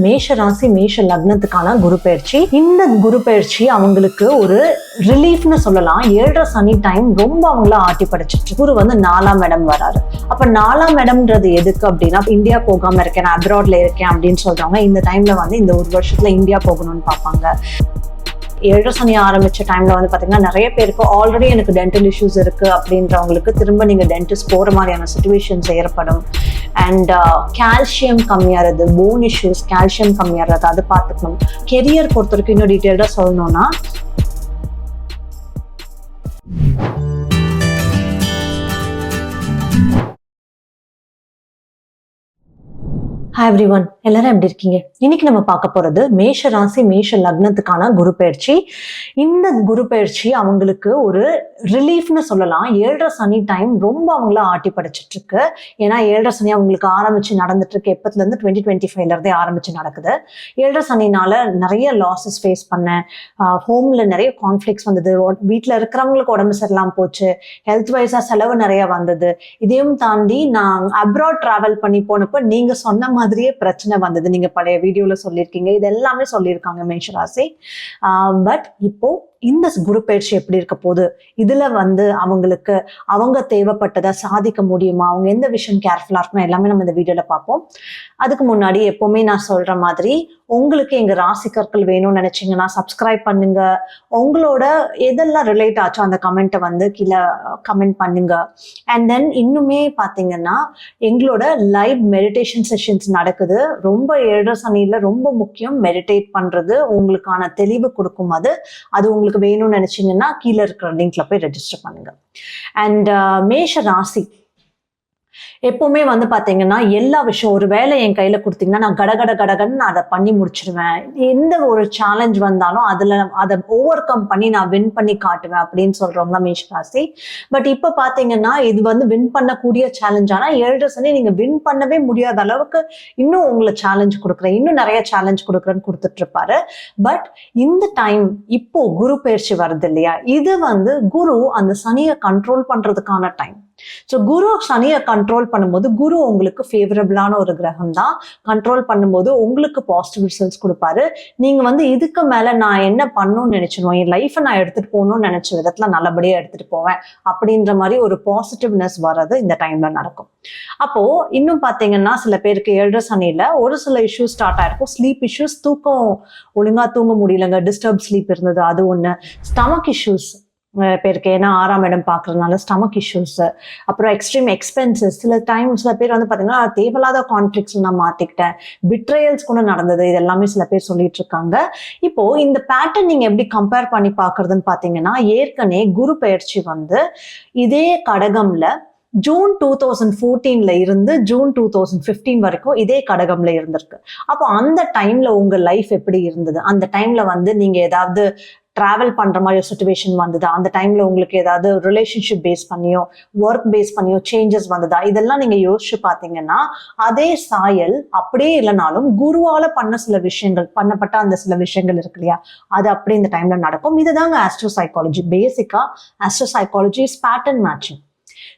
மேஷ ராசி மேஷ லக்னத்துக்கான குரு பயிற்சி. இந்த குரு பயிற்சி அவங்களுக்கு ஒரு ரிலீஃப்னு சொல்லலாம். 7.5 சனி டைம் ரொம்ப அவங்கள ஆட்டி படைச்சிட்டு. குரு வந்து 4ஆம் இடம் வராரு. அப்ப 4ஆம் இடம்ன்றது எதுக்கு அப்படின்னா, இந்தியா போகாம இருக்கேன், நான் அப்ராட்ல இருக்கேன் அப்படின்னு சொல்றவங்க இந்த டைம்ல வந்து இந்த ஒரு வருஷத்துல இந்தியா போகணும்னு பார்ப்பாங்க. 7.5 சனி ஆரம்பிச்ச டைம்ல வந்து பாத்தீங்கன்னா நிறைய பேருக்கு ஆல்ரெடி எனக்கு டென்டல் இஷ்யூஸ் இருக்கு அப்படின்றவங்களுக்கு திரும்ப நீங்க டென்டிஸ்ட் போற மாதிரியான சிச்சுவேஷன்ஸ் ஏற்படும். அண்ட் கால்சியம் கம்மியாகிறது, போன் இஷ்யூஸ், கால்சியம் கம்மியாகிறது, அது பார்த்துக்கணும். கெரியர் பொறுத்த வரைக்கும் இன்னும் டீட்டெயில்டா சொல்லணும்னா, ஹாய் எவ்ரிவன், எல்லாரும் எப்படி இருக்கீங்க? இன்னைக்கு நம்ம பார்க்க போறது மேஷ ராசி மேஷ லக்னத்துக்கான குரு பயிற்சி. இந்த குரு பயிற்சி அவங்களுக்கு ஒரு ரிலீஃப்னு சொல்லலாம். 7.5 சனி டைம் ரொம்ப அவங்கள ஆட்டி படைச்சிட்டு இருக்கு. ஏன்னா 7.5 சனி அவங்களுக்கு ஆரம்பிச்சு நடந்துட்டு இருக்கு. எப்பத்துல இருந்து 2025ல இருந்தே ஆரம்பிச்சு நடக்குது. 7.5 சனினால நிறைய லாசஸ் ஃபேஸ் பண்ணேன். ஹோம்ல நிறைய கான்ஃபிளிக்ஸ் வந்தது. வீட்டுல இருக்கிறவங்களுக்கு உடம்பு சரியில்லாம போச்சு. ஹெல்த் வைஸா செலவு நிறைய வந்தது. இதையும் தாண்டி நான் அப்ராட் டிராவல் பண்ணி போனப்ப நீங்க சொன்ன மாதிரியே பிரச்சனை வந்தது. நீங்க பழைய வீடியோல சொல்லியிருக்கீங்க, இது எல்லாமே சொல்லியிருக்காங்க மேஷராசி. பட் இப்போ இந்த குரு பயிற்சி எப்படி இருக்க போகுது, இதுல வந்து அவங்களுக்கு அவங்க தேவைப்பட்டதை சாதிக்க முடியுமா, அவங்க எந்த விஷயம் கேர்ஃபுல்லா இருக்கணும், எல்லாமே நம்ம இந்த வீடியோல பார்ப்போம். அதுக்கு முன்னாடி எப்பவுமே நான் சொல்ற மாதிரி, உங்களுக்கு எங்க ராசிக்கற்கள் வேணும்னு நினைச்சீங்கன்னா சப்ஸ்கிரைப் பண்ணுங்க. உங்களோட எதெல்லாம் ரிலேட் ஆச்சோ அந்த கமெண்ட்டை வந்து கீழே கமெண்ட் பண்ணுங்க. அண்ட் தென் இன்னுமே பாத்தீங்கன்னா எங்களோட லைவ் மெடிடேஷன் செஷன்ஸ் நடக்குது. ரொம்ப 7.5 சனியில ரொம்ப முக்கியம் மெடிடேட் பண்றது. உங்களுக்கான தெளிவு கொடுக்கும். அது உங்களுக்கு வேணும்னு நினைச்சீங்கன்னா கீழே இருக்கிற லிங்க்ல போய் ரெஜிஸ்டர் பண்ணுங்க. அண்ட் மேஷ ராசி எப்பவுமே வந்து பாத்தீங்கன்னா எல்லா விஷயம், ஒரு வேலை என் கையில கொடுத்தீங்கன்னா நான் கடகடன்னு நான் அதை பண்ணி முடிச்சிருவேன். எந்த ஒரு சேலஞ்ச் வந்தாலும் அதை ஓவர் கம் பண்ணி நான் வின் பண்ணி காட்டுவேன் அப்படின்னு சொல்றவங்க தான் மேஷ ராசி. பட் இப்ப பாத்தீங்கன்னா இது வந்து வின் பண்ணக்கூடிய சேலஞ்ச். ஆனா 7.5 சனி நீங்க வின் பண்ணவே முடியாத அளவுக்கு இன்னும் உங்களை சேலஞ்ச் கொடுக்குறேன், இன்னும் நிறைய சேலஞ்ச் கொடுக்குறேன்னு கொடுத்துட்டு இருப்பாரு. பட் இந்த டைம் இப்போ குரு பயிற்சி வருது இல்லையா, இது வந்து குரு அந்த சனியை கண்ட்ரோல் பண்றதுக்கான டைம். ஸோ குரு சனியை கண்ட்ரோல் பண்ணும்போது குரு உங்களுக்கு ஃபேவரபிளான ஒரு கிரகம் தான். கண்ட்ரோல் பண்ணும்போது உங்களுக்கு பாசிட்டிவ் ரிசல்ட்ஸ் கொடுப்பாரு. நீங்க வந்து இதுக்கு மேல நான் என்ன பண்ணணும்னு நினைச்சிருவோம், என் லைஃபை நான் எடுத்துட்டு போகணும்னு நினைச்ச விதத்துல நல்லபடியா எடுத்துட்டு போவேன் அப்படின்ற மாதிரி ஒரு பாசிட்டிவ்னஸ் வர்றது இந்த டைம்ல நடக்கும். அப்போ இன்னும் பாத்தீங்கன்னா சில பேருக்கு 7.5 சனியில ஒரு சில இஷ்யூஸ் ஸ்டார்ட் ஆயிருக்கும். ஸ்லீப் இஷ்யூஸ், தூக்கம் ஒழுங்கா தூங்க முடியலங்க, டிஸ்டர்ப் ஸ்லீப் இருந்தது, அது ஒண்ணு. ஸ்டமக் இஷ்யூஸ் பேருக்கு, ஏன்னா 6ஆம் இடம் பாக்குறதுனால ஸ்டமக் இஷ்யூஸ். அப்புறம் எக்ஸ்ட்ரீம் எக்ஸ்பென்சஸ். சில பேர் வந்து பாத்தீங்கன்னா தேவையில்லாத கான்ஃபிளிக்ஸ் நான் மாட்டிக்கிட்டேன், பிட்ரயல்ஸ் கூட நடந்தது, இது எல்லாமே சில பேர் சொல்லிட்டு இருக்காங்க. இப்போ இந்த பேட்டர்ன் நீங்க எப்படி கம்பேர் பண்ணி பாக்குறதுன்னு பாத்தீங்கன்னா, ஏற்கனவே குரு பயிற்சி வந்து இதே கடகம்ல ஜூன் 2014ல இருந்து ஜூன் 2015 வரைக்கும் இதே கடகம்ல இருந்திருக்கு. அப்போ அந்த டைம்ல உங்க லைஃப் எப்படி இருந்தது, அந்த டைம்ல வந்து நீங்க ஏதாவது டிராவல் பண்ற மாதிரி ஒரு சுச்சுவேஷன் வந்ததா, அந்த டைம்ல உங்களுக்கு ஏதாவது ரிலேஷன்ஷிப் பேஸ் பண்ணியோ ஒர்க் பேஸ் பண்ணியோ சேஞ்சஸ் வந்ததா, இதெல்லாம் நீங்க யோசிச்சு பாத்தீங்கன்னா அதே சாயல் அப்படியே இல்லைனாலும் குருவால பண்ணப்பட்ட அந்த சில விஷயங்கள் இருக்கு இல்லையா, அது அப்படியே இந்த டைம்ல நடக்கும். இதுதாங்க ஆஸ்ட்ரோ சைக்காலஜி. பேசிக்கா astro psychology is pattern matching.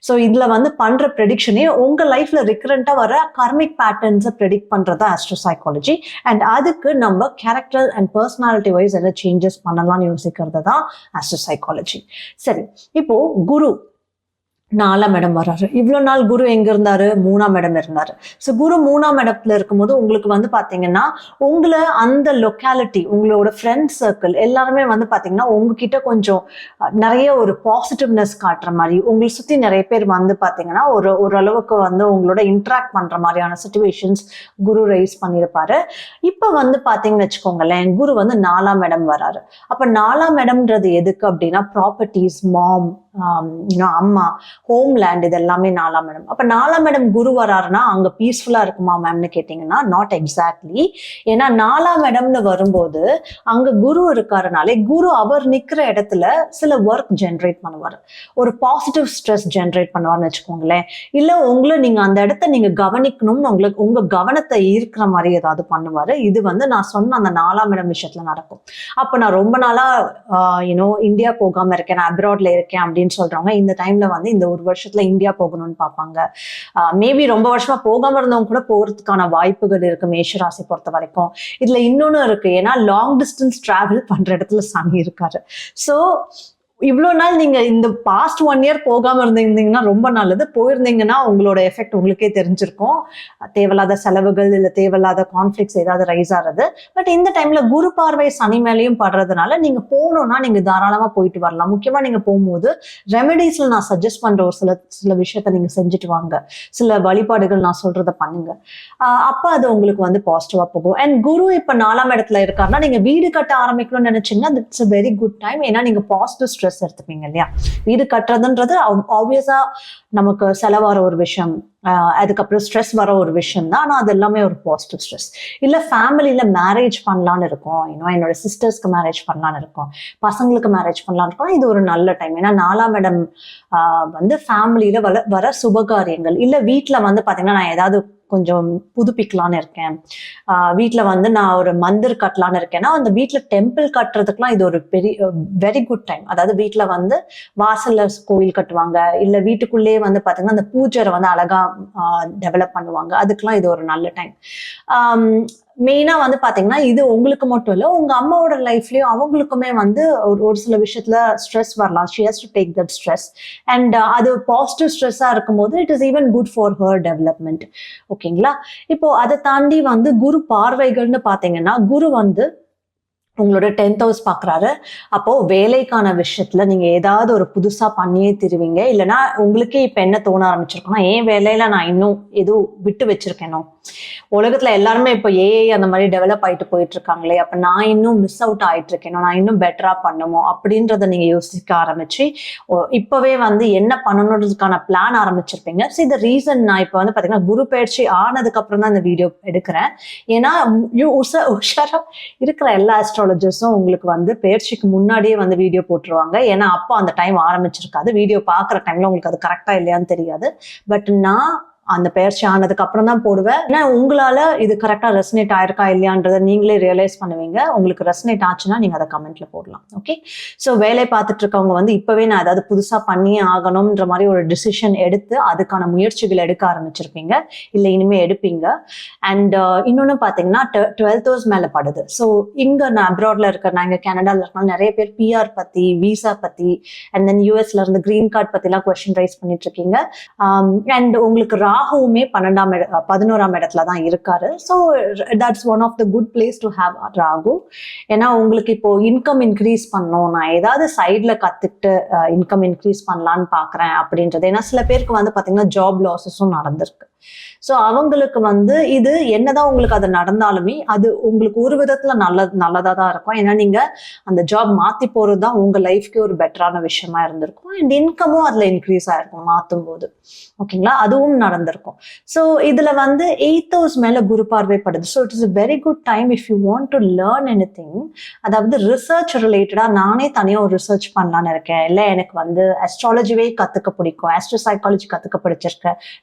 So இதுல வந்து பண்ற ப்ரெடிக்ஷனே உங்க லைஃப்ல ரிகரண்டா வர கர்மிக் பேட்டர்ன்ஸை ப்ரெடிக்ட் பண்றது ஆஸ்ட்ரோ சைக்காலஜி. அண்ட் அதுக்கு நம்ம கேரக்டர் அண்ட் பர்சனாலிட்டி வைஸ் என்ன சேஞ்சஸ் பண்ணலாம்னு யோசிக்கிறது தான் ஆஸ்ட்ரோ சைக்காலஜி. சரி, இப்போ குரு 4ஆம் இடம் வர்றாரு. இவ்வளவு நாள் குரு எங்க இருந்தாரு, 3ஆம் இடம் இருந்தாரு. ஸோ குரு 3ஆம் இடத்துல இருக்கும்போது உங்களுக்கு வந்து பாத்தீங்கன்னா உங்களை அந்த லொக்காலிட்டி, உங்களோட ஃப்ரெண்ட் சர்க்கிள் எல்லாருமே வந்து பாத்தீங்கன்னா உங்ககிட்ட கொஞ்சம் நிறைய ஒரு பாசிட்டிவ்னஸ் காட்டுற மாதிரி, உங்களை சுத்தி நிறைய பேர் வந்து பாத்தீங்கன்னா ஓரளவுக்கு வந்து உங்களோட இன்ட்ராக்ட் பண்ற மாதிரியான சிச்சுவேஷன்ஸ் குரு ரைஸ் பண்ணியிருப்பாரு. இப்ப வந்து பாத்தீங்கன்னு வச்சுக்கோங்களேன், குரு வந்து 4ஆம் இடம் வராரு. அப்ப 4ஆம் இடம்ன்றது எதுக்கு அப்படின்னா ப்ராப்பர்ட்டிஸ், மாம், அம்மா, ஹோம் லேண்ட், இது எல்லாமே 4ஆம் இடம். அப்ப 4ஆம் இடம் குரு வராருன்னா அங்க பீஸ்ஃபுல்லா இருக்குமா மேம்னு கேட்டீங்கன்னா நாட் எக்ஸாக்ட்லி. ஏன்னா 4ஆம் இடம்னு வரும்போது அங்க குரு இருக்காருனாலே குரு அவர் நிக்கிற இடத்துல சில ஒர்க் ஜென்ரேட் பண்ணுவாரு, ஒரு பாசிட்டிவ் ஸ்ட்ரெஸ் ஜென்ரேட் பண்ணுவார்னு வச்சுக்கோங்களேன். இல்ல உங்களை நீங்க அந்த இடத்த நீங்க கவனிக்கணும்னு உங்களுக்கு உங்க கவனத்தை ஈர்க்கிற மாதிரி ஏதாவது பண்ணுவாரு. இது வந்து நான் சொன்ன அந்த 4ஆம் இடம் விஷயத்துல நடக்கும். அப்ப நான் ரொம்ப நாளா இந்தியா போகாம இருக்கேன், நான் அப்ராட்ல இருக்கேன் அப்படின்னு சொல்றவங்க இந்த டைம்ல வந்து இந்த ஒரு வருஷத்துல இந்தியா போகணும்னு பார்ப்பாங்க. மேபி ரொம்ப வருஷமா போகாம இருந்தவங்க கூட போறதுக்கான வாய்ப்புகள் இருக்கு மேஷராசி பொறுத்த வரைக்கும். இதுல இன்னொன்னு இருக்கு, ஏன்னா லாங் டிஸ்டன்ஸ் டிராவல் பண்ற இடத்துல சனி இருக்காரு. ஸோ இவ்வளோ நாள் நீங்க இந்த பாஸ்ட் 1 இயர் போகாம இருந்தீங்கன்னா ரொம்ப நல்லது. போயிருந்தீங்கன்னா உங்களோட எஃபெக்ட் உங்களுக்கே தெரிஞ்சிருக்கும். தேவையில்லாத செலவுகள் இல்ல தேவையில்லாத கான்ஃபிளிக்ஸ் ஏதாவது ரைஸ் ஆறது. பட் இந்த டைம்ல குரு பார்வை சனி மேலேயும் படுறதுனால நீங்க போகணும்னா நீங்க தாராளமா போயிட்டு வரலாம். முக்கியமா நீங்க போகும்போது ரெமெடிஸ்ல நான் சஜஸ்ட் பண்ற ஒரு சில விஷயத்த நீங்க செஞ்சுட்டு வாங்க. சில வழிபாடுகள் நான் சொல்றத பண்ணுங்க. அப்ப அது உங்களுக்கு வந்து பாசிட்டிவா போகும். அண்ட் குரு இப்ப 4ஆம் இடத்துல இருக்காருன்னா நீங்க வீடு கட்ட ஆரம்பிக்கணும்னு நினைச்சீங்கன்னா it's a very good time. ஏன்னா நீங்க பாசிட்டிவ் ஸ்ட்ரெஸ் எடுத்துப்பீங்க இல்லையா. வீடு கட்டுறதுன்றது ஆப்வியஸா நமக்கு செலவார ஒரு விஷயம், அதுக்கப்புறம் ஸ்ட்ரெஸ் வர ஒரு விஷயம் தான். ஆனா அது எல்லாமே ஒரு பாசிட்டிவ் ஸ்ட்ரெஸ். இல்ல ஃபேமிலியில மேரேஜ் பண்ணலான்னு இருக்கும், இன்னும் என்னோட சிஸ்டர்ஸ்க்கு மேரேஜ் பண்ணலான்னு இருக்கும், பசங்களுக்கு மேரேஜ் பண்ணலான்னு இருக்கும், இது ஒரு நல்ல டைம். ஏன்னா 4ஆம் இடம் வந்து ஃபேமிலியில வர சுபகாரியங்கள். இல்ல வீட்டுல வந்து பாத்தீங்கன்னா நான் ஏதாவது கொஞ்சம் புதுப்பிக்கலான்னு இருக்கேன், வீட்டில் வந்து நான் ஒரு மந்திர் கட்டலான்னு இருக்கேன்னா அந்த வீட்டில் டெம்பிள் கட்டுறதுக்குலாம் இது ஒரு வெரி குட் டைம். அதாவது வீட்டில் வந்து வாசல்ல கோயில் கட்டுவாங்க, இல்லை வீட்டுக்குள்ளேயே வந்து பார்த்தீங்கன்னா அந்த பூஜரை வந்து அழகா டெவலப் பண்ணுவாங்க, அதுக்கெல்லாம் இது ஒரு நல்ல டைம். மெயினா வந்து பாத்தீங்கன்னா இது உங்களுக்கு மட்டும் இல்லை, உங்க அம்மாவோட லைஃப்லயும் அவங்களுக்குமே வந்து ஒரு சில விஷயத்துல ஸ்ட்ரெஸ் வரலாம். She has to take that stress and அது பாசிட்டிவ் ஸ்ட்ரெஸ்ஸா இருக்கும்போது it is even good for her development. ஓகேங்களா. இப்போ அதை தாண்டி வந்து குரு பார்வைகள்னு பாத்தீங்கன்னா குரு வந்து உங்களோட 10th ஹவுஸ் பாக்குறாரு. அப்போ வேலைக்கான விஷயத்துல நீங்க ஏதாவது ஒரு புதுசா பண்ணியே திருவீங்க. இல்லைன்னா உங்களுக்கே இப்ப என்ன தோண ஆரம்பிச்சிருக்கோம்னா என் வேலையில நான் இன்னும் எதுவும் விட்டு வச்சிருக்கேனோ, உலகத்துல எல்லாருமே இப்போ ஏஐ அந்த மாதிரி டெவலப் ஆயிட்டு போயிட்டு இருக்காங்களே, அப்ப நான் இன்னும் மிஸ் அவுட் ஆயிட்டு இருக்கேனோ, நான் இன்னும் பெட்டரா பண்ணுமோ அப்படின்றத நீங்க யோசிக்க ஆரம்பிச்சு இப்பவே வந்து என்ன பண்ணணுன்றதுக்கான பிளான் ஆரம்பிச்சிருப்பீங்க. ஸோ இந்த ரீசன் நான் இப்போ வந்து பாத்தீங்கன்னா குரு பயிற்சி ஆனதுக்கு அப்புறம் தான் இந்த வீடியோ எடுக்கிறேன். ஏன்னா உஷாரா இருக்கிற எல்லா அஸ்ட்ராலஜர்ஸும் உங்களுக்கு வந்து பயிற்சிக்கு முன்னாடியே வந்து வீடியோ போட்டுருவாங்க. ஏன்னா அப்போ அந்த டைம் ஆரம்பிச்சிருக்காது, வீடியோ பாக்குற டைம்ல உங்களுக்கு அது கரெக்டா இல்லையான்னு தெரியாது. பட் நான் அந்த பயிற்சி ஆனதுக்கு அப்புறம் தான் போடுவேன். ஏன்னா உங்களால இது கரெக்டா ரெசனேட் ஆயிருக்கா இல்லையான்றதை நீங்களே ரியலைஸ் பண்ணுவீங்க. உங்களுக்கு ரெசனேட் ஆச்சுன்னா நீங்க அதை கமெண்ட்ல போடலாம். ஓகே. ஸோ வேலை பார்த்துட்டு இருக்கவங்க வந்து இப்பவே நான் ஏதாவது புதுசா பண்ணியே ஆகணும்ன்ற மாதிரி ஒரு டிசிஷன் எடுத்து அதுக்கான முயற்சிகள் எடுக்க ஆரம்பிச்சிருப்பீங்க, இல்லை இனிமே எடுப்பீங்க. அண்ட் இன்னொன்னு பாத்தீங்கன்னா 12th ஹவுஸ் மேல படுது. ஸோ இங்க நான் அப்ராட்ல இருக்க, நான் இங்க கனடால இருக்க நிறைய பேர் பிஆர் பத்தி, விசா பத்தி, அண்ட் தென் யூஎஸ்ல இருந்து கிரீன் கார்டு பத்தி எல்லாம் கொஸ்டின் ரைஸ் பண்ணிட்டு இருக்கீங்க. அண்ட் உங்களுக்கு ராகுவுமே 11ஆம் இடத்துல தான் இருக்காரு. So that's one of the good place to have Rahu. ஏன்னா உங்களுக்கு இப்போ இன்கம் இன்க்ரீஸ் பண்ணணும், நான் ஏதாவது சைட்ல கத்துக்கிட்டு இன்கம் இன்க்ரீஸ் பண்ணலான்னு பாக்குறேன் அப்படின்றது. ஏன்னா சில பேருக்கு வந்து பாத்தீங்கன்னா ஜாப் லாஸஸும் நடந்திருக்கு. ஸோ அவங்களுக்கு வந்து இது என்னதான் உங்களுக்கு அது நடந்தாலுமே அது உங்களுக்கு ஒரு விதத்துல நல்லதா தான் இருக்கும். ஏன்னா நீங்க அந்த ஜாப் மாத்தி போறது தான் உங்க லைஃப்க்கு ஒரு பெட்டரான விஷயமா இருந்திருக்கும். அண்ட் இன்கமும் அதுல இன்க்ரீஸ் ஆயிருக்கும் மாத்தும் போது. ஓகேங்களா. அதுவும் நடந்திருக்கும். ஸோ இதுல வந்து 8th ஹவுஸ் மேல குரு பார்வைப்படுது. So it is a very good time if you want to learn anything. அதாவது ரிசர்ச் ரிலேட்டடா நானே தனியா ஒரு ரிசர்ச் பண்ணலான்னு இருக்கேன், இல்லை எனக்கு வந்து அஸ்ட்ராலஜிவே கத்துக்க பிடிக்கும், ஆஸ்ட்ரோ சைக்காலஜி கத்துக்க பிடிச்சிருக்கேன்,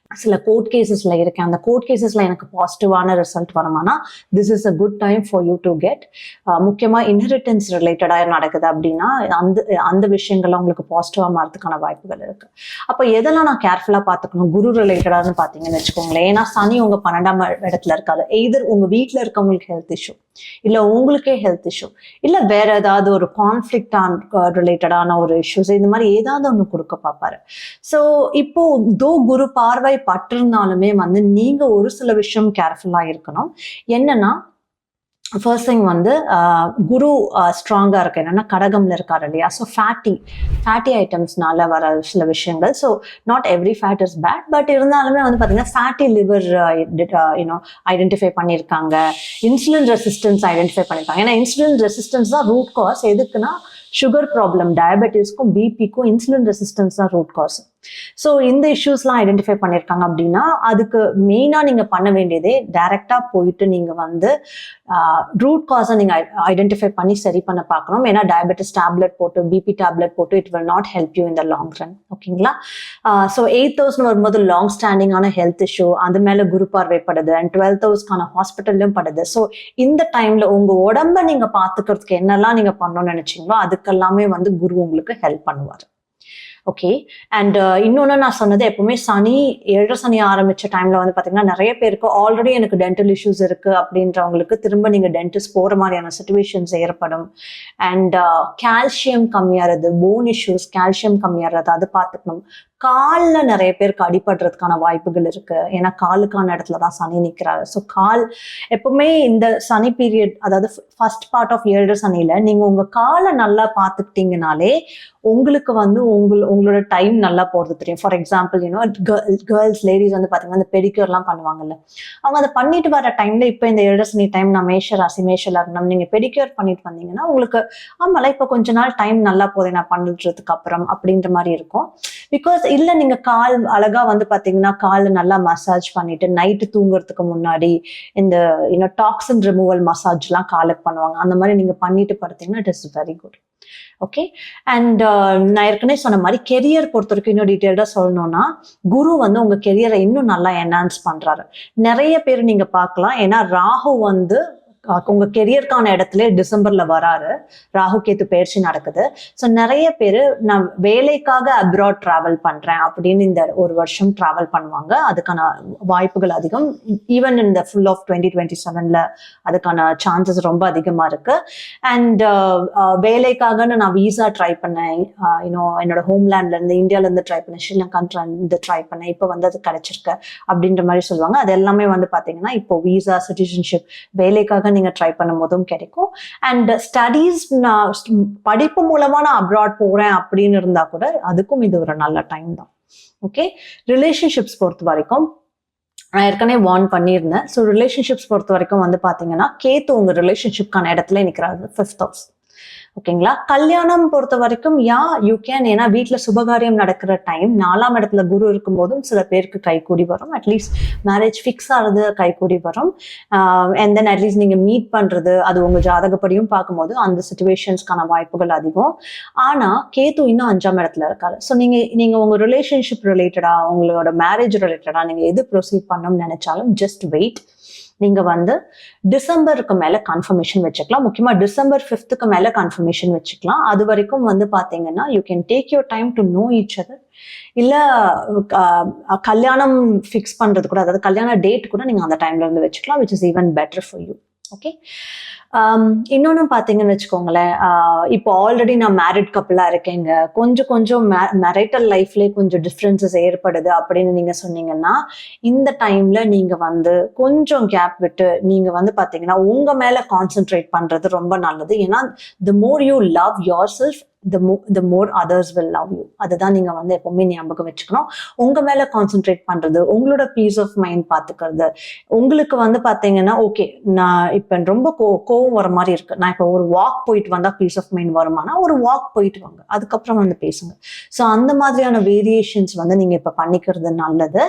சில கோர்ட் கேசஸ்ல இருக்கேன், அந்த கோர்ட் கேசஸ்ல எனக்கு பாசிட்டிவான ரிசல்ட் வருமானா this is a good time for you to get. முக்கியமா இன்ஹெரிட்டன்ஸ் ரிலேட்டடா நடக்குது அப்படின்னா அந்த விஷயங்கள்ல உங்களுக்கு பாசிட்டிவா மாறதுக்கான வாய்ப்புகள் இருக்கு. அப்ப எதெல்லாம் நான் கேர்ஃபுல்லா பாத்துக்கணும் குரு ரிலேட்டடான்னு பாத்தீங்கன்னு வச்சுக்கோங்களேன். ஏன்னா சனி உங்க 12ஆம் இடத்துல இருக்காது. எய்தர் உங்க வீட்டுல இருக்கவங்களுக்கு ஹெல்த் இஷ்யூ, இல்ல உங்களுக்கே ஹெல்த் இஷ்யூ, இல்ல வேற ஏதாவது ஒரு கான்ஃபிளிக்ட் ரிலேட்டடான ஒரு இஷ்யூஸ், இந்த மாதிரி ஏதாவது ஒண்ணு கொடுக்க பார்ப்பாரு. ஸோ இப்போ தோ குரு பார்வை பட்டிருந்தாலுமே வந்து நீங்க ஒரு சில விஷயம் கேர்ஃபுல்லா இருக்கணும். என்னன்னா ஃபர்ஸ்ட் திங் வந்து குரு ஸ்ட்ராங்கா இருக்கு என்னன்னா கடகம்ல இருக்காரு இல்லையா. ஸோ ஃபேட்டி ஐட்டம்ஸ்னால வர சில விஷயங்கள். So not every fat is bad, but இருந்தாலுமே வந்து பார்த்தீங்கன்னா ஃபேட்டி லிவர் ஐடென்டிஃபை பண்ணியிருக்காங்க, இன்சுலின் ரெசிஸ்டன்ஸ் ஐடென்டிஃபை பண்ணியிருக்காங்க. ஏன்னா இன்சுலின் ரெசிஸ்டன்ஸ் தான் ரூட் காஸ். எதுக்குன்னா சுகர் ப்ராப்ளம், டயபெட்டிஸ்க்கும் பிபிக்கும் இன்சுலின் ரெசிஸ்டன்ஸ் தான் ரூட் காஸ். ஸோ இந்த இஷ்யூஸ்லாம் ஐடென்டிஃபை பண்ணியிருக்காங்க அப்படின்னா அதுக்கு மெயினாக நீங்கள் பண்ண வேண்டியதே டைரக்டாக போயிட்டு நீங்கள் வந்து ரூட் காஸை நீங்கள் ஐடென்டிஃபை பண்ணி சரி பண்ண பார்க்கணும். ஏன்னா டயபெட்டிஸ் டேப்லெட் போட்டு, பிபி டேப்லெட் போட்டு it will not help you in the long run. ஓகேங்களா. ஸோ 8th ஹவுஸ் வரும்போது லாங் ஸ்டாண்டிங்கான ஹெல்த் இஷ்யூ அது மேலே குரு பார்வைப்படுது. அண்ட் 12th ஹவுஸ்க்கான ஹாஸ்பிட்டல்லையும் படுது. ஸோ இந்த டைம்ல உங்க உடம்ப நீங்க பார்த்துக்கிறதுக்கு என்னெல்லாம் நீங்க பண்ணணும்னு நினைச்சீங்களோ அதுக்கெல்லாமே வந்து குரு உங்களுக்கு ஹெல்ப் பண்ணுவார். ஓகே. அண்ட் இன்னொன்று நான் சொன்னது, எப்பவுமே சனி 7 சனி ஆரம்பிச்ச டைம்ல வந்து பாத்தீங்கன்னா நிறைய பேருக்கு ஆல்ரெடி எனக்கு டென்டல் இஷ்யூஸ் இருக்கு அப்படின்றவங்களுக்கு திரும்ப நீங்க டென்டிஸ்ட் போற மாதிரியான சுச்சுவேஷன்ஸ் ஏற்படும். அண்ட் கால்சியம் கம்மியாகிறது, போன் இஷ்யூஸ், கால்சியம் கம்மியாகிறது, அது பார்த்துக்கணும். காலில் நிறைய பேருக்கு அடிபடுறதுக்கான வாய்ப்புகள் இருக்கு. ஏன்னா காலுக்கான இடத்துல தான் சனி நிற்கிறாரு. ஸோ கால் எப்பவுமே இந்த சனி பீரியட், அதாவது ஃபர்ஸ்ட் பார்ட் ஆஃப் 7 சனியில நீங்க உங்க காலை நல்லா பார்த்துக்கிட்டீங்கனாலே உங்களுக்கு வந்து உங்களோட டைம் நல்லா போறது தெரியும். ஃபார் எக்ஸாம்பிள் கேர்ள்ஸ், லேடிஸ் வந்து பாத்தீங்கன்னா இந்த பெடிக்யூர்லாம் பண்ணுவாங்கல்ல, அவங்க அதை பண்ணிட்டு வர டைம்ல இப்போ இந்த 7 சனி டைம், நான் மேஷ ராசி மேஷ லக்னம், நீங்க பெடிக்யூர் பண்ணிட்டு வந்தீங்கன்னா உங்களுக்கு ஆமால இப்போ கொஞ்ச நாள் டைம் நல்லா போதே நான் பண்ணுறதுக்கு அப்புறம் அப்படின்ற மாதிரி இருக்கும். பிகாஸ் இல்ல நீங்க கால் அழகா வந்து பாத்தீங்கன்னா கால் நல்லா மசாஜ் பண்ணிட்டு நைட்டு தூங்குறதுக்கு முன்னாடி இந்த டாக்ஸின் ரிமூவல் மசாஜ் எல்லாம் காலுக்கு பண்ணுவாங்க. அந்த மாதிரி நீங்க பண்ணிட்டு படுத்தீங்கன்னா it is very good. Okay. And நான் ஏற்கனவே சொன்ன மாதிரி கெரியர் பொறுத்த வரைக்கும் இன்னும் டீட்டெயில்டா சொல்லணும்னா, குரு வந்து உங்க கெரியரை இன்னும் நல்லா என்ஹான்ஸ் பண்றாரு. நிறைய பேர் நீங்க பார்க்கலாம். ஏன்னா ராகு வந்து உங்க கெரியருக்கான இடத்துல டிசம்பர்ல வராரு, ராகு கேத்து பயிற்சி நடக்குது. ஸோ நிறைய பேர் நான் வேலைக்காக அப்ராட் டிராவல் பண்றேன் அப்படின்னு இந்த ஒரு வருஷம் டிராவல் பண்ணுவாங்க. அதுக்கான வாய்ப்புகள் அதிகம். ஈவன் இந்த ஃபுல் ஆஃப் 2027ல அதுக்கான சான்சஸ் ரொம்ப அதிகமா இருக்கு. அண்ட் வேலைக்காக நான் வீசா ட்ரை பண்ணேன், என்னோட ஹோம்லேண்ட்ல இருந்து, இந்தியால இருந்து ட்ரை பண்ணேன், ஸ்ரீலங்கா இருந்து ட்ரை பண்ணேன், இப்போ வந்து அது கிடைச்சிருக்கு அப்படின்ற மாதிரி சொல்லுவாங்க. அது எல்லாமே வந்து பாத்தீங்கன்னா இப்போ வீசா, சிட்டிசன்ஷிப், வேலைக்காக நீங்க ட்ரை பண்ணும் போதும் கிடைக்கும். அண்ட் ஸ்டடீஸ், படிப்பு மூலமா நான் அப்ராட் போறேன் அப்படின்னு இருந்தா கூட அதுக்கும் இது ஒரு நல்ல டைம் தான். ஓகே. ரிலேஷன்ஷிப்ஸ் பொறுத்த வரைக்கும் நான் ஏற்கனவே வார்ன் பண்ணியிருந்தேன். ஸோ ரிலேஷன்ஷிப்ஸ் பொறுத்த வரைக்கும் வந்து பாத்தீங்கன்னா கேத்து உங்க ரிலேஷன்ஷிப்கான இடத்துல நிற்கிறாரு 5th house. ஓகேங்களா. கல்யாணம் பொறுத்த வரைக்கும் யூ கேன். ஏன்னா வீட்டுல சுபகாரியம் நடக்கிற டைம், 4ஆம் இடத்துல குரு இருக்கும் போதும் சில பேருக்கு கைகூடி வரும். அட்லீஸ்ட் மேரேஜ் ஃபிக்ஸ் ஆகுது, கைகூடி வரும். அண்ட் தென் அட்லீஸ்ட் நீங்க மீட் பண்றது, அது உங்க ஜாதகப்படியும் பார்க்கும்போது அந்த சிச்சுவேஷன்ஸ்க்கான வாய்ப்புகள் அதிகம். ஆனா கேத்து இன்னும் 5ஆம் இடத்துல இருக்காரு. ஸோ நீங்க உங்க ரிலேஷன்ஷிப் ரிலேட்டடா, உங்களோட மேரேஜ் ரிலேட்டடா நீங்க எது ப்ரொசீட் பண்ணணும்னு நினைச்சாலும் ஜஸ்ட் வெயிட். நீங்க வந்து டிசம்பருக்கு மேல கன்ஃபர்மேஷன் வச்சுக்கலாம். முக்கியமா டிசம்பர் 5th மேல கன்ஃபர்மேஷன் வச்சுக்கலாம். அது வரைக்கும் வந்து பாத்தீங்கன்னா you can take your time to know each other. இல்ல கல்யாணம் ஃபிக்ஸ் பண்றது கூட, அதாவது கல்யாண டேட் கூட நீங்க அந்த டைம்ல இருந்து வச்சுக்கலாம், which is even better for you. Okay. இன்னொன்னு பாத்தீங்கன்னு வச்சுக்கோங்களேன், இப்போ ஆல்ரெடி நான் மேரிட் கப்பிளா இருக்கேங்க, கொஞ்சம் மேரிட்டல் லைஃப்லயே கொஞ்சம் டிஃப்ரென்சஸ் ஏற்படுது அப்படின்னு நீங்க சொன்னீங்கன்னா, இந்த டைம்ல நீங்க வந்து கொஞ்சம் கேப் விட்டு நீங்க வந்து பாத்தீங்கன்னா உங்க மேல கான்சென்ட்ரேட் பண்றது ரொம்ப நல்லது. ஏன்னா the more you love yourself, the more others will love you. அதுதான் நீங்க வந்து எப்பவுமே ஞாபகம் வச்சுக்கணும். உங்க மேல கான்சென்ட்ரேட் பண்றது, உங்களோட பீஸ் ஆஃப் மைண்ட் பாத்துக்கிறது. உங்களுக்கு வந்து பாத்தீங்கன்னா ஓகே, நான் இப்ப ரொம்ப கோவம் வர மாதிரி இருக்கு, நான் இப்ப ஒரு வாக் போயிட்டு வந்தா பீஸ் ஆஃப் மைண்ட் வருமானா ஒரு வாக் போயிட்டு வாங்க, அதுக்கப்புறம் வந்து பேசுங்க. ஸோ அந்த மாதிரியான வேரியேஷன்ஸ் வந்து நீங்க இப்ப பண்ணிக்கிறது நல்லது.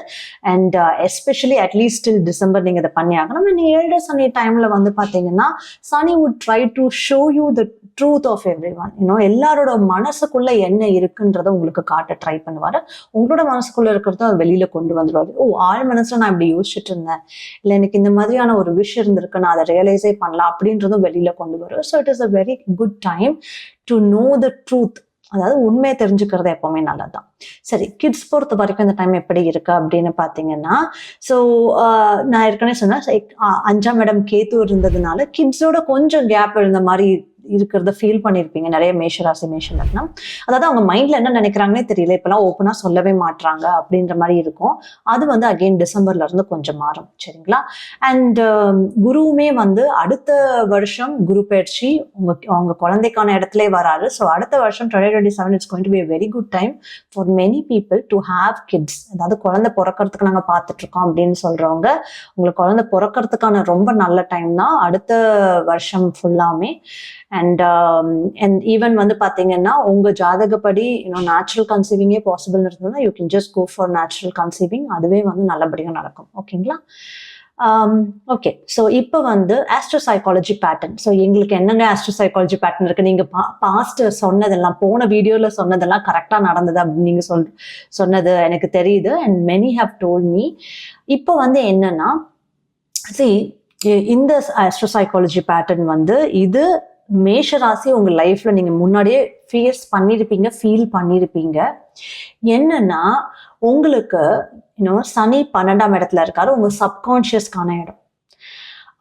And especially at least till December நீங்க இதை பண்ணி ஆகணும். நீங்க 7 சனி டைம்ல வந்து பாத்தீங்கன்னா சனி would try to show you the truth of everyone. எல்லாரோட மனசுக்குள்ள என்ன இருக்குன்றத உங்களுக்கு காட்ட ட்ரை பண்ணுவாரு. உங்களோட மனசுக்குள்ள இருக்கிறத வெளியில கொண்டு வந்துடுவாரு. ஆள் மனசுல நான் இப்படி யோசிச்சுட்டு இருந்தேன், இல்ல எனக்கு இந்த மாதிரியான ஒரு விஷயம் இருந்திருக்கு, நான் அதை ரியலைஸே பண்ணலாம் அப்படின்றதும் வெளியில கொண்டு வரும். So it is a very good time to know the truth. அதாவது உண்மையை தெரிஞ்சுக்கிறது எப்பவுமே நல்லதுதான். சரி, கிட்ஸ் பொறுத்த வரைக்கும் இந்த டைம் எப்படி இருக்கு அப்படின்னு பாத்தீங்கன்னா, ஸோ நான் ஏற்கனவே சொன்னேன் 5ஆம் இடம் கேத்து இருந்ததுனால கிட்ஸோட கொஞ்சம் கேப் இருந்த மாதிரி இருக்கிறத ஃபீல் பண்ணிருப்பீங்க நிறைய மேஷராசி மேஷ லக்னம். அதாவது அவங்க மைண்ட்ல என்ன நினைக்கிறாங்கன்னே தெரியல, இப்பெல்லாம் ஓப்பனா சொல்லவே மாட்டாங்க அப்படின்ற மாதிரி இருக்கும். அது வந்து அகெயின் டிசம்பர்ல இருந்து கொஞ்சம் மாறும். சரிங்களா. அண்ட் குருவுமே வந்து அடுத்த வருஷம் குரு பயிற்சி அவங்க குழந்தைக்கான இடத்துல வராரு. ஸோ அடுத்த வருஷம் 2027 it's going to be a very good time for many people to have kids. அதாவது குழந்தை பிறக்கிறதுக்கு நாங்க பார்த்துட்டு இருக்கோம் அப்படின்னு சொல்றவங்க, உங்களுக்கு குழந்தை பிறக்கிறதுக்கான ரொம்ப நல்ல டைம் தான் அடுத்த வருஷம் ஃபுல்லாமே. அண்ட் ஈவன் வந்து பாத்தீங்கன்னா உங்க ஜாதகப்படி நேச்சுரல் கன்சீவிங்கே பாசிபிள் இருந்ததுன்னா you can just go for natural conceiving. அதுவே வந்து நல்லபடியாக நடக்கும். ஓகேங்களா. ஓகே. ஸோ இப்போ வந்து ஆஸ்ட்ரோசைக்காலஜி பேட்டர்ன். ஸோ எங்களுக்கு என்னங்க ஆஸ்ட்ரோசைக்காலஜி பேட்டர்ன் இருக்கு, நீங்க பாஸ்ட் சொன்னதெல்லாம், போன வீடியோல சொன்னதெல்லாம் கரெக்டா நடந்தது அப்படின்னு நீங்க சொன்னது எனக்கு தெரியுது. And many have told me. இப்போ வந்து என்னன்னா, இந்த ஆஸ்ட்ரோசைக்காலஜி பேட்டர்ன் வந்து இது மேஷ ராசி உங்க லைஃப்ல நீங்க முன்னாடியே ஃபீல் பண்ணிருப்பீங்க. என்னன்னா உங்களுக்கு சனி 12ஆம் இடத்துல இருக்காரு, உங்க சப்கான்ஷியஸ்க்கான இடம்.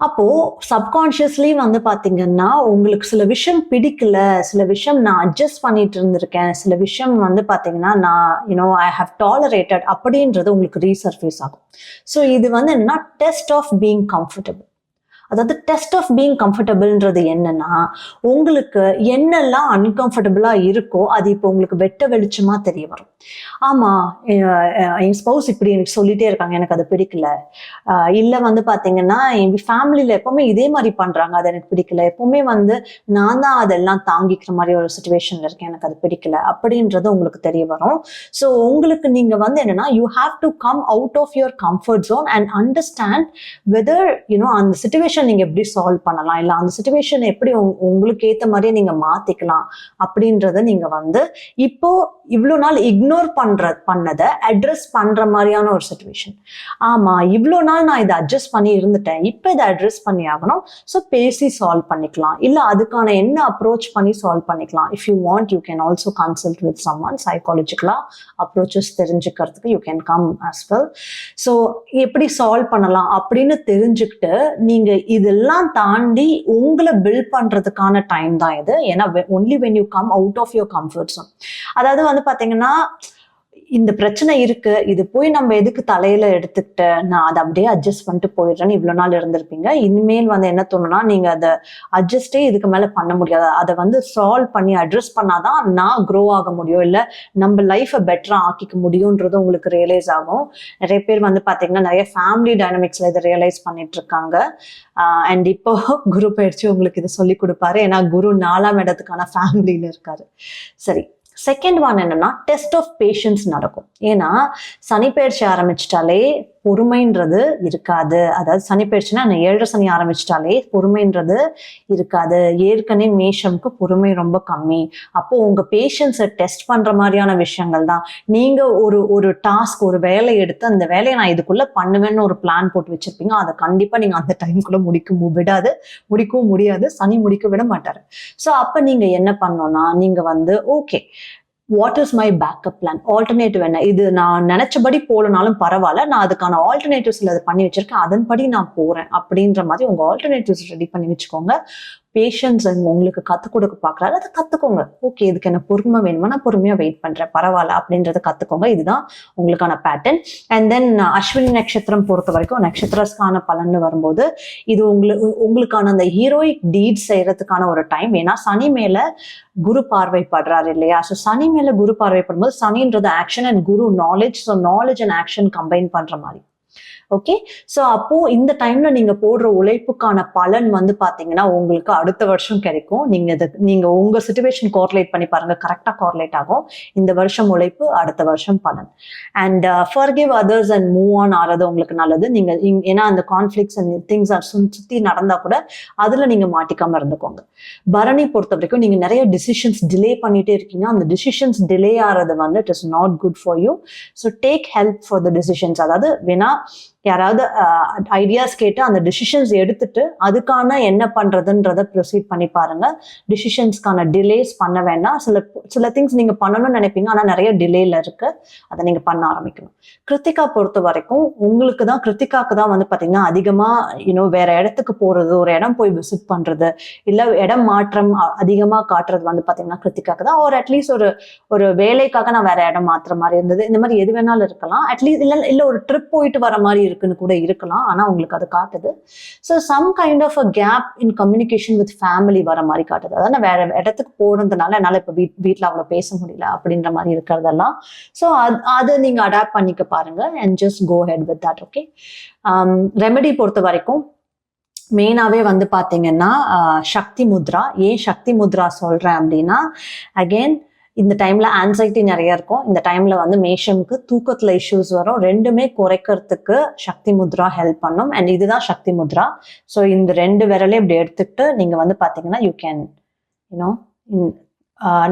அப்போ சப்கான்ஷியஸ்லி வந்து பாத்தீங்கன்னா உங்களுக்கு சில விஷயம் பிடிக்கல, சில விஷயம் நான் அட்ஜஸ்ட் பண்ணிட்டு இருந்திருக்கேன், சில விஷயம் வந்து பாத்தீங்கன்னா நான் ஐ ஹவ் டாலரேட்டட் அப்படின்றது உங்களுக்கு ரீசர்ஃபேஸ் ஆகும். ஸோ இது வந்து என்னன்னா டெஸ்ட் ஆஃப் பீயிங் கம்ஃபர்டபுள். அதாவது டெஸ்ட் ஆஃப் பீயிங் கம்ஃபர்டபுள்ன்றது என்னன்னா உங்களுக்கு என்னெல்லாம் அன்கம்ஃபர்டபுளா இருக்கோ அது இப்போ உங்களுக்கு வெட்ட வெளிச்சமா தெரிய வரும். ஆமா, என் ஸ்பௌஸ் இப்படி எனக்கு சொல்லிட்டே இருக்காங்க, எனக்கு அது பிடிக்கல. இல்ல வந்து பாத்தீங்கன்னா எங்க ஃபேமிலியில எப்பவுமே இதே மாதிரி பண்றாங்க, அது எனக்கு பிடிக்கல. எப்பவுமே வந்து நான் தான் அதெல்லாம் தாங்கிக்கிற மாதிரி ஒரு சுச்சுவேஷன்ல இருக்கேன், எனக்கு அது பிடிக்கல அப்படின்றது உங்களுக்கு தெரிய வரும். ஸோ உங்களுக்கு நீங்க வந்து என்னன்னா you have to come out of your comfort zone and understand whether அந்த சுச்சுவேஷன் நீங்க எப்படி சால்வ் பண்ணலாம், இல்ல அந்த சுச்சுவேஷன் எப்படி உங்களுக்கு ஏத்த மாதிரியே நீங்க மாத்திக்கலாம் அப்படின்றத நீங்க வந்து இப்போ இவ்வளவு நாள் இக்னோர் பண்ணதை அட்ரஸ் பண்ற மாதிரியான ஒரு சுச்சுவேஷன். ஆமா, இவ்வளவு நாள் நான் இதை அட்ஜஸ்ட் பண்ணி இருந்துட்டேன், இப்போ இதை அட்ரஸ் பண்ணி ஆகணும். ஸோ பேசி சால்வ் பண்ணிக்கலாம், இல்ல அதுக்கான என்ன அப்ரோச் பண்ணி சால்வ் பண்ணிக்கலாம். If you want you can also consult with someone. சைக்காலஜிக்கலா அப்ரோச்சஸ் தெரிஞ்சுக்கிறதுக்கு you can come as well. So எப்படி சால்வ் பண்ணலாம் அப்படின்னு தெரிஞ்சுக்கிட்டு நீங்க இதெல்லாம் தாண்டி உங்களை பில்ட் பண்றதுக்கான டைம் தான் இது. ஏன்னா only when you come out of your comfort zone. அதாவது வந்து பாத்தீங்கன்னா இந்த பிரச்சனை இருக்கு, இது போய் நம்ம எதுக்கு தலையில எடுத்துக்கிட்டு நான் அதை அப்படியே அட்ஜஸ்ட் பண்ணிட்டு போயிடுறேன்னு இவ்வளவு நாள் இருந்திருப்பீங்க. இனிமேல் வந்து என்ன தோணுன்னா நீங்க அதை அட்ஜஸ்டே இதுக்கு மேல பண்ண முடியாது, அதை வந்து சால்வ் பண்ணி அட்ரஸ் பண்ணாதான் நான் க்ரோ ஆக முடியும், இல்ல நம்ம லைஃபை பெட்டரா ஆக்கிக்க முடியும்ன்றது உங்களுக்கு ரியலைஸ் ஆகும். நிறைய பேர் வந்து பாத்தீங்கன்னா நிறைய ஃபேமிலி டைனமிக்ஸ்ல இதை ரியலைஸ் பண்ணிட்டு இருக்காங்க. அண்ட் இப்போ குரு பயிற்சி உங்களுக்கு இதை சொல்லி கொடுப்பாரு, ஏன்னா குரு 4ஆம் இடத்துக்கான ஃபேமிலியில இருக்காரு. சரி, செகண்ட் ஒன் என்னன்னா டெஸ்ட் ஆஃப் பேஷன்ஸ் நடக்கும். ஏன்னா சனி பயிற்சி ஆரம்பிச்சிட்டாலே பொறுமைன்றது இருக்காது. அதாவது சனி பயிற்சினா 7 சனி ஆரம்பிச்சிட்டாலே பொறுமைன்றது இருக்காது. ஏற்கனவே மேஷம்க்கு பொறுமை ரொம்ப கம்மி. அப்போ உங்க பேஷன்ஸை டெஸ்ட் பண்ற மாதிரியான விஷயங்கள் தான். நீங்க ஒரு டாஸ்க், ஒரு வேலை எடுத்து அந்த வேலையை நான் இதுக்குள்ள பண்ணுவேன்னு ஒரு பிளான் போட்டு வச்சிருப்பீங்க, அதை கண்டிப்பா நீங்க அந்த டைம்குள்ள முடிக்கவும் முடியாது. சனி முடிக்க விட மாட்டாரு. ஸோ அப்ப நீங்க என்ன பண்ணணும்னா நீங்க வந்து okay, what is my backup plan, alternative என்ன, இது நான் நினைச்சபடி போலனாலும் பரவாயில்ல, நான் அதுக்கான ஆல்டர்னேட்டிவ்ஸ்ல அதை பண்ணி வச்சிருக்கேன், அதன்படி நான் போறேன் அப்படின்ற மாதிரி உங்க ஆல்டர்னேட்டிவ்ஸ் ரெடி பண்ணி வச்சுக்கோங்க. பேஷன்ஸ் உங்களுக்கு கத்துக் கொடுக்க பாக்குறாரு, அதை கத்துக்கோங்க. ஓகே, இதுக்கு என்ன பொறுமை வேணுமா, நான் பொறுமையா வெயிட் பண்றேன், பரவாயில்ல அப்படின்றத கத்துக்கோங்க. இதுதான் உங்களுக்கான பேட்டர்ன். அண்ட் தென் அஸ்வினி நட்சத்திரம் பொறுத்த வரைக்கும் நட்சத்திரஸ்கான பலன் வரும்போது இது உங்களுக்கான அந்த ஹீரோயிக் டீட் செய்யறதுக்கான ஒரு டைம். ஏன்னா சனி மேல குரு பார்வை படுறாரு இல்லையா. ஸோ சனி மேல குரு பார்வை படும்போது சனின்றது ஆக்ஷன் அண்ட் குரு knowledge. So knowledge and action combine பண்ற மாதிரி. ஓகே, ஸோ அப்போ இந்த டைம்ல நீங்க போடுற உழைப்புக்கான பலன் வந்து பாத்தீங்கன்னா உங்களுக்கு அடுத்த வருஷம் கிடைக்கும். நீங்க உங்க சிச்சுவேஷன் கோரிலேட் பண்ணி பாருங்க, கரெக்டா கோரிலேட் ஆகும். இந்த வருஷம் உழைப்பு, அடுத்த வருஷம் பலன். And forgive others and move on ஆறது உங்களுக்கு நல்லது. நீங்க ஏன்னா அந்த கான்ஃபிளிக்ஸ் அண்ட் திங்ஸ் சுத்தி நடந்தா கூட அதுல நீங்க மாட்டிக்காம இருந்துக்கோங்க. பரணி பொறுத்த வரைக்கும் நீங்க நிறைய டிசிஷன்ஸ் டிலே பண்ணிட்டே இருக்கீங்க. அந்த டிசிஷன்ஸ் டிலே ஆறது வந்து it is not good for you. So take help for the decisions. அதாவது வேணா யாராவது ஐடியாஸ் கேட்டு அந்த டிசிஷன்ஸ் எடுத்துட்டு அதுக்கான என்ன பண்றதுன்றத ப்ரொசீட் பண்ணி பாருங்க. டிசிஷன்ஸ்க்கான டிலேஸ் பண்ண வேண்டாம். சில திங்ஸ் நீங்க பண்ணணும்னு நினைப்பீங்க, ஆனா நிறைய டிலேல இருக்கு, அதை நீங்க பண்ண ஆரம்பிக்கணும். கிருத்திகா பொறுத்த வரைக்கும் கிருத்திகாக்கு தான் வந்து பாத்தீங்கன்னா அதிகமா வேற இடத்துக்கு போறது, ஒரு இடம் போய் விசிட் பண்றது, இல்ல இடம் மாற்றம் அதிகமா காட்டுறது வந்து பாத்தீங்கன்னா கிருத்திகாக்கு தான். ஒரு அட்லீஸ்ட் ஒரு வேலைக்காக நான் வேற இடம் மாத்துற மாதிரி இருந்தது, இந்த மாதிரி எது வேணாலும் இருக்கலாம். அட்லீஸ்ட் இல்ல ஒரு ட்ரிப் போயிட்டு வர மாதிரி இருக்குன்னு கூட இருக்கலாம், ஆனா உங்களுக்கு அது காட்டுது. So some kind of a gap in communication with family வர மாதிரி காட்டுது. அதாவது வேற இடத்துக்கு போனதுனால என்னால இப்ப வீட்டுல அவ்வளவு பேச முடியல அப்படின்ற மாதிரி இருக்கிறதெல்லாம். ஸோ அதை நீங்க அடாப்ட் பண்ணிக்க பாருங்க and just go head with that. Okay, remedy பொறுத்த வரைக்கும் மெயினாவே வந்து பாத்தீங்கன்னா சக்தி முத்ரா. ஏன் சக்தி முத்ரா சொல்றேன் அப்படின்னா, அகெயின் இந்த டைம்ல ஆன்சைட்டி நிறைய இருக்கும். இந்த டைம்ல வந்து மேஷம்க்கு தூக்கத்துல இஷ்யூஸ் வரும். ரெண்டுமே குறைக்கிறதுக்கு சக்தி முத்ரா ஹெல்ப் பண்ணும். அண்ட் இதுதான் சக்தி முத்ரா. ஸோ இந்த 2 விரலே இப்படி எடுத்துக்கிட்டு நீங்க வந்து பாத்தீங்கன்னா யூ கேன்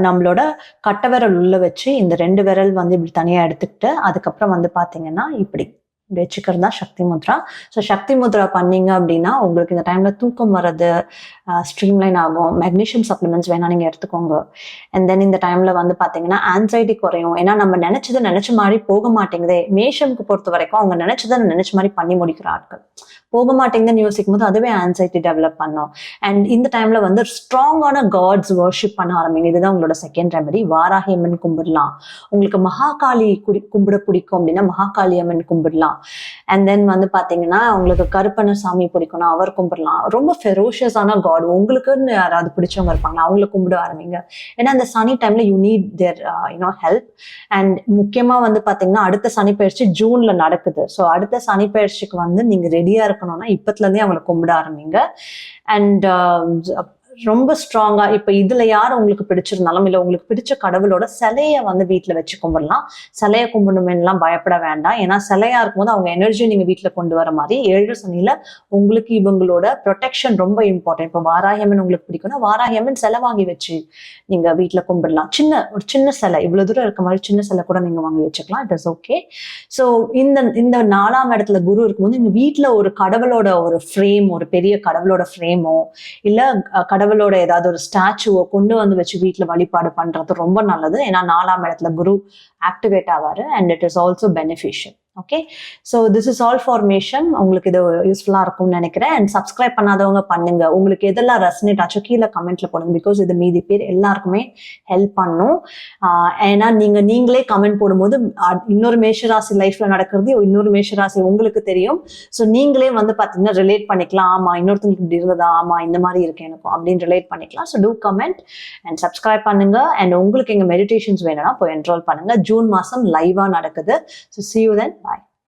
நம்மளோட கட்டை விரல் உள்ள வச்சு இந்த 2 விரல் வந்து இப்படி தனியா எடுத்துக்கிட்டு அதுக்கப்புறம் வந்து பாத்தீங்கன்னா இப்படி வச்சுக்கிறது தான் சக்தி முத்ரா. ஸோ சக்தி முத்ரா பண்ணீங்க அப்படின்னா உங்களுக்கு இந்த டைம்ல தூக்கம் வர்றது ஸ்ட்ரீம்லைன் ஆகும். மெக்னீஷியம் சப்ளிமெண்ட்ஸ் வேணா நீங்க எடுத்துக்கோங்க. அண்ட் தென் இந்த டைம்ல வந்து பாத்தீங்கன்னா ஆன்சைட்டி குறையும். ஏன்னா நம்ம நினைச்சது நினைச்ச மாதிரி போக மாட்டேங்குதே. மேஷம்க்கு பொறுத்த வரைக்கும் அவங்க நினைச்சதை நினைச்ச மாதிரி பண்ணி முடிக்கிற ஆட்கள். போக மாட்டேங்குதுன்னு யோசிக்கும் போது அதுவே ஆன்சைட்டி டெவலப் பண்ணும். அண்ட் இந்த டைம்ல வந்து ஸ்ட்ராங்கான காட்ஸ் வர்ஷிப் பண்ண ஆரம்பிங்க. இதுதான் உங்களோட செகண்ட் ரெமெடி. வாராகி அம்மன் கும்பிடலாம். உங்களுக்கு மகாகாளி கும்பிட பிடிக்கும் அப்படின்னா மகாகாளி அம்மன் கும்பிடலாம். அண்ட் தென் வந்து பாத்தீங்கன்னா உங்களுக்கு கருப்பண்ண சாமி பிடிக்கும்னா அவர் கும்பிடலாம். ரொம்ப ஃபெரோஷியஸான காட் உங்களுக்குன்னு யாராவது பிடிச்சவங்க இருப்பாங்களா அவங்களை கும்பிட ஆரம்பிங்க. ஏன்னா இந்த சனி டைம்ல you need there help. And முக்கியமா வந்து பாத்தீங்கன்னா அடுத்த சனி பயிற்சி ஜூன்ல நடக்குது. ஸோ அடுத்த சனி பயிற்சிக்கு வந்து நீங்க ரெடியா இருக்கணும்னா இப்பத்துல இருந்தே அவங்களை கும்பிட ஆரம்பிங்க. அண்ட் ரொம்ப ஸ்ட்ராங்கா இப்ப இதுல யார் உங்களுக்கு பிடிச்சிருந்தாலும் இல்ல உங்களுக்கு பிடிச்ச கடவுளோட சிலைய வந்து வீட்டுல வச்சு கும்பிடலாம். சிலைய கும்பிடணுமெல்லாம் பயப்பட வேண்டாம். ஏன்னா சிலையா இருக்கும்போது அவங்க எனர்ஜியை நீங்க வீட்டுல கொண்டு வர மாதிரி 7 சனியில உங்களுக்கு இவங்களோட ப்ரொடெக்ஷன் ரொம்ப இம்பார்ட்டன்ட். இப்போ வாராகியம்மன் உங்களுக்கு பிடிக்கும்னா வாராகியம்மன் சிலை வாங்கி வச்சு நீங்க வீட்டுல கும்பிடலாம். ஒரு சின்ன சிலை இவ்வளவு தூரம் இருக்க மாதிரி சின்ன சிலை கூட நீங்க வாங்கி வச்சுக்கலாம். It is okay. ஸோ இந்த 4ஆம் இடத்துல குரு இருக்கும்போது நீங்க வீட்டுல ஒரு கடவுளோட ஒரு ஃப்ரேம், ஒரு பெரிய கடவுளோட ஃப்ரேமோ இல்ல கடவுளோட ஏதாவது ஒரு ஸ்டாச்சுவோ கொண்டு வந்து வச்சு வீட்டுல வழிபாடு பண்றது ரொம்ப நல்லது. ஏன்னா 4ஆம் இடத்துல குரு ஆக்டிவேட் ஆவாரு. And it is also beneficial. Okay. So this is all for Mesham. உங்களுக்கு இது யூஸ்ஃபுல்லா இருக்கும்னு நினைக்கிறேன். அண்ட் சப்ஸ்கிரைப் பண்ணாதவங்க பண்ணுங்க. உங்களுக்கு எதெல்லாம் ரெசனேட் ஆச்சோ கீழே கமெண்ட்ல போடுங்க. பிகாஸ் இது மீதி பேர் எல்லாருக்குமே ஹெல்ப் பண்ணும். ஏன்னா நீங்களே கமெண்ட் போடும்போது இன்னொரு மேஷராசி லைஃப்ல நடக்கிறது இன்னொரு மேஷராசி உங்களுக்கு தெரியும். ஸோ நீங்களே வந்து பாத்தீங்கன்னா ரிலேட் பண்ணிக்கலாம். ஆமா இன்னொருத்தங்களுக்கு இப்படி இருந்ததா, ஆமா இந்த மாதிரி இருக்கு எனக்கும் அப்படின்னு ரிலேட் பண்ணிக்கலாம். So do comment and subscribe பண்ணுங்க. அண்ட் உங்களுக்கு எங்க மெடிடேஷன்ஸ் வேணும்னா போய் என்ரோல் பண்ணுங்க. ஜூன் மாசம் லைவா நடக்குது. So see you then.